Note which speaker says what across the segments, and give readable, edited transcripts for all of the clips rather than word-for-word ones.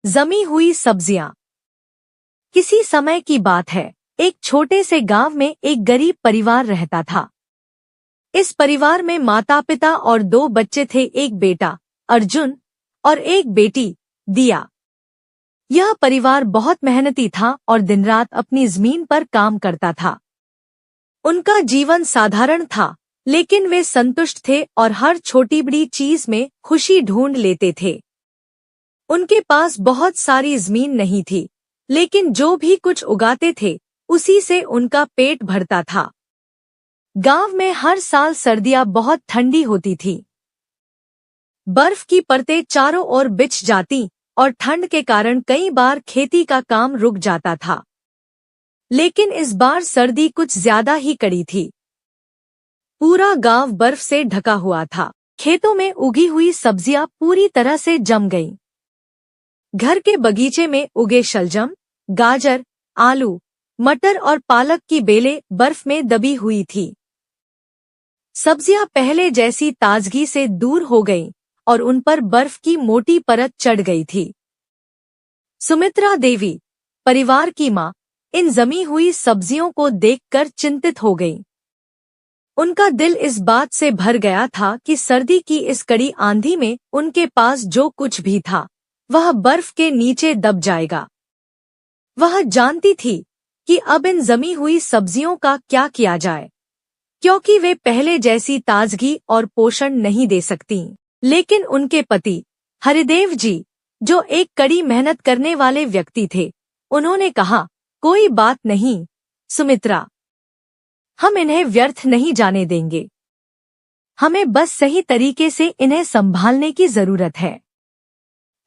Speaker 1: जमी हुई सब्जियां। किसी समय की बात है, एक छोटे से गांव में एक गरीब परिवार रहता था। इस परिवार में माता पिता और 2 बच्चे थे, एक बेटा अर्जुन और एक बेटी दिया। यह परिवार बहुत मेहनती था और दिन रात अपनी जमीन पर काम करता था। उनका जीवन साधारण था, लेकिन वे संतुष्ट थे और हर छोटी बड़ी चीज में खुशी ढूंढ लेते थे। उनके पास बहुत सारी जमीन नहीं थी, लेकिन जो भी कुछ उगाते थे उसी से उनका पेट भरता था। गांव में हर साल सर्दियां बहुत ठंडी होती थी। बर्फ की परतें चारों ओर बिछ जाती और ठंड के कारण कई बार खेती का काम रुक जाता था। लेकिन इस बार सर्दी कुछ ज्यादा ही कड़ी थी। पूरा गांव बर्फ से ढका हुआ था। खेतों में उगी हुई सब्जियां पूरी तरह से जम गईं। घर के बगीचे में उगे शलजम, गाजर, आलू, मटर और पालक की बेलें बर्फ में दबी हुई थी। सब्जियां पहले जैसी ताजगी से दूर हो गईं और उन पर बर्फ की मोटी परत चढ़ गई थी। सुमित्रा देवी, परिवार की मां, इन जमी हुई सब्जियों को देखकर चिंतित हो गई। उनका दिल इस बात से भर गया था कि सर्दी की इस कड़ी आंधी में उनके पास जो कुछ भी था वह बर्फ के नीचे दब जाएगा। वह जानती थी कि अब इन जमी हुई सब्जियों का क्या किया जाए, क्योंकि वे पहले जैसी ताजगी और पोषण नहीं दे सकती। लेकिन उनके पति हरिदेव जी, जो एक कड़ी मेहनत करने वाले व्यक्ति थे, उन्होंने कहा, कोई बात नहीं सुमित्रा, हम इन्हें व्यर्थ नहीं जाने देंगे। हमें बस सही तरीके से इन्हें संभालने की जरूरत है।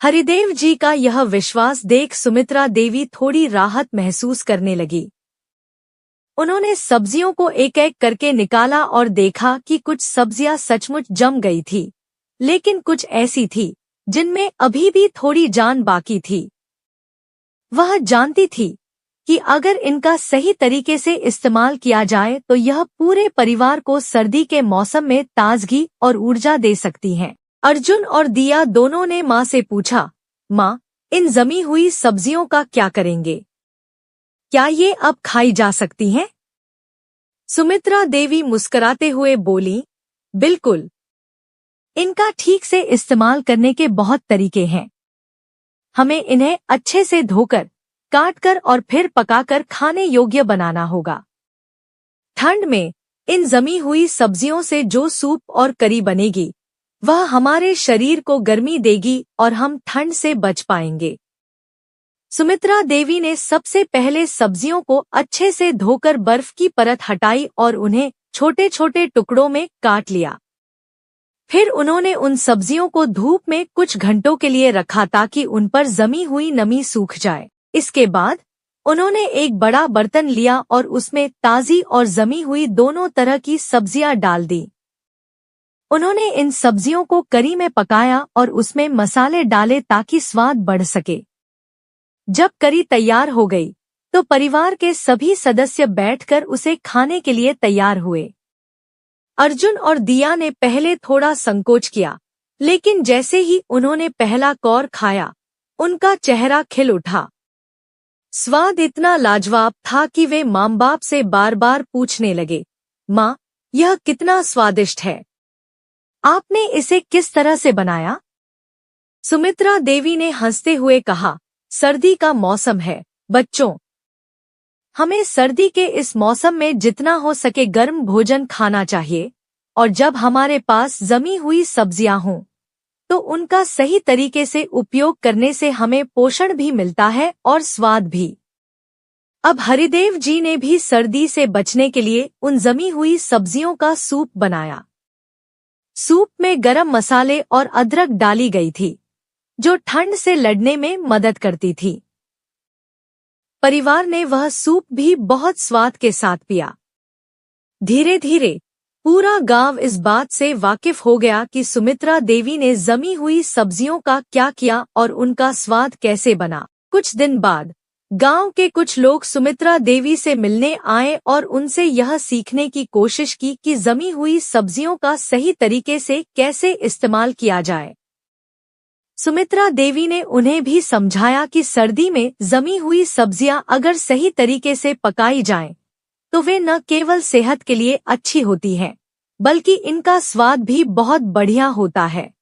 Speaker 1: हरिदेव जी का यह विश्वास देख सुमित्रा देवी थोड़ी राहत महसूस करने लगी। उन्होंने सब्जियों को एक एक करके निकाला और देखा कि कुछ सब्जियां सचमुच जम गई थी, लेकिन कुछ ऐसी थी जिनमें अभी भी थोड़ी जान बाकी थी। वह जानती थी कि अगर इनका सही तरीके से इस्तेमाल किया जाए तो यह पूरे परिवार को सर्दी के मौसम में ताजगी और ऊर्जा दे सकती हैं। अर्जुन और दिया दोनों ने माँ से पूछा, माँ, इन जमी हुई सब्जियों का क्या करेंगे? क्या ये अब खाई जा सकती हैं? सुमित्रा देवी मुस्कुराते हुए बोली, बिल्कुल। इनका ठीक से इस्तेमाल करने के बहुत तरीके हैं। हमें इन्हें अच्छे से धोकर, काटकर और फिर पकाकर खाने योग्य बनाना होगा। ठंड में इन जमी हुई सब्जियों से जो सूप और करी बनेगी वह हमारे शरीर को गर्मी देगी और हम ठंड से बच पाएंगे। सुमित्रा देवी ने सबसे पहले सब्जियों को अच्छे से धोकर बर्फ की परत हटाई और उन्हें छोटे छोटे टुकड़ों में काट लिया। फिर उन्होंने उन सब्जियों को धूप में कुछ घंटों के लिए रखा ताकि उन पर जमी हुई नमी सूख जाए। इसके बाद उन्होंने एक बड़ा बर्तन लिया और उसमें ताजी और जमी हुई दोनों तरह की सब्जियां डाल दी। उन्होंने इन सब्जियों को करी में पकाया और उसमें मसाले डाले ताकि स्वाद बढ़ सके। जब करी तैयार हो गई तो परिवार के सभी सदस्य बैठकर उसे खाने के लिए तैयार हुए। अर्जुन और दिया ने पहले थोड़ा संकोच किया, लेकिन जैसे ही उन्होंने पहला कौर खाया, उनका चेहरा खिल उठा। स्वाद इतना लाजवाब था कि वे माँ बाप से बार बार पूछने लगे, माँ, यह कितना स्वादिष्ट है, आपने इसे किस तरह से बनाया? सुमित्रा देवी ने हंसते हुए कहा, सर्दी का मौसम है बच्चों, हमें सर्दी के इस मौसम में जितना हो सके गर्म भोजन खाना चाहिए, और जब हमारे पास जमी हुई सब्जियां हों तो उनका सही तरीके से उपयोग करने से हमें पोषण भी मिलता है और स्वाद भी। अब हरिदेव जी ने भी सर्दी से बचने के लिए उन जमी हुई सब्जियों का सूप बनाया। सूप में गरम मसाले और अदरक डाली गई थी, जो ठंड से लड़ने में मदद करती थी। परिवार ने वह सूप भी बहुत स्वाद के साथ पिया। धीरे धीरे पूरा गांव इस बात से वाकिफ हो गया कि सुमित्रा देवी ने जमी हुई सब्जियों का क्या किया और उनका स्वाद कैसे बना। कुछ दिन बाद गांव के कुछ लोग सुमित्रा देवी से मिलने आए और उनसे यह सीखने की कोशिश की कि जमी हुई सब्जियों का सही तरीके से कैसे इस्तेमाल किया जाए। सुमित्रा देवी ने उन्हें भी समझाया कि सर्दी में जमी हुई सब्जियां अगर सही तरीके से पकाई जाएं, तो वे न केवल सेहत के लिए अच्छी होती हैं, बल्कि इनका स्वाद भी बहुत बढ़िया होता है।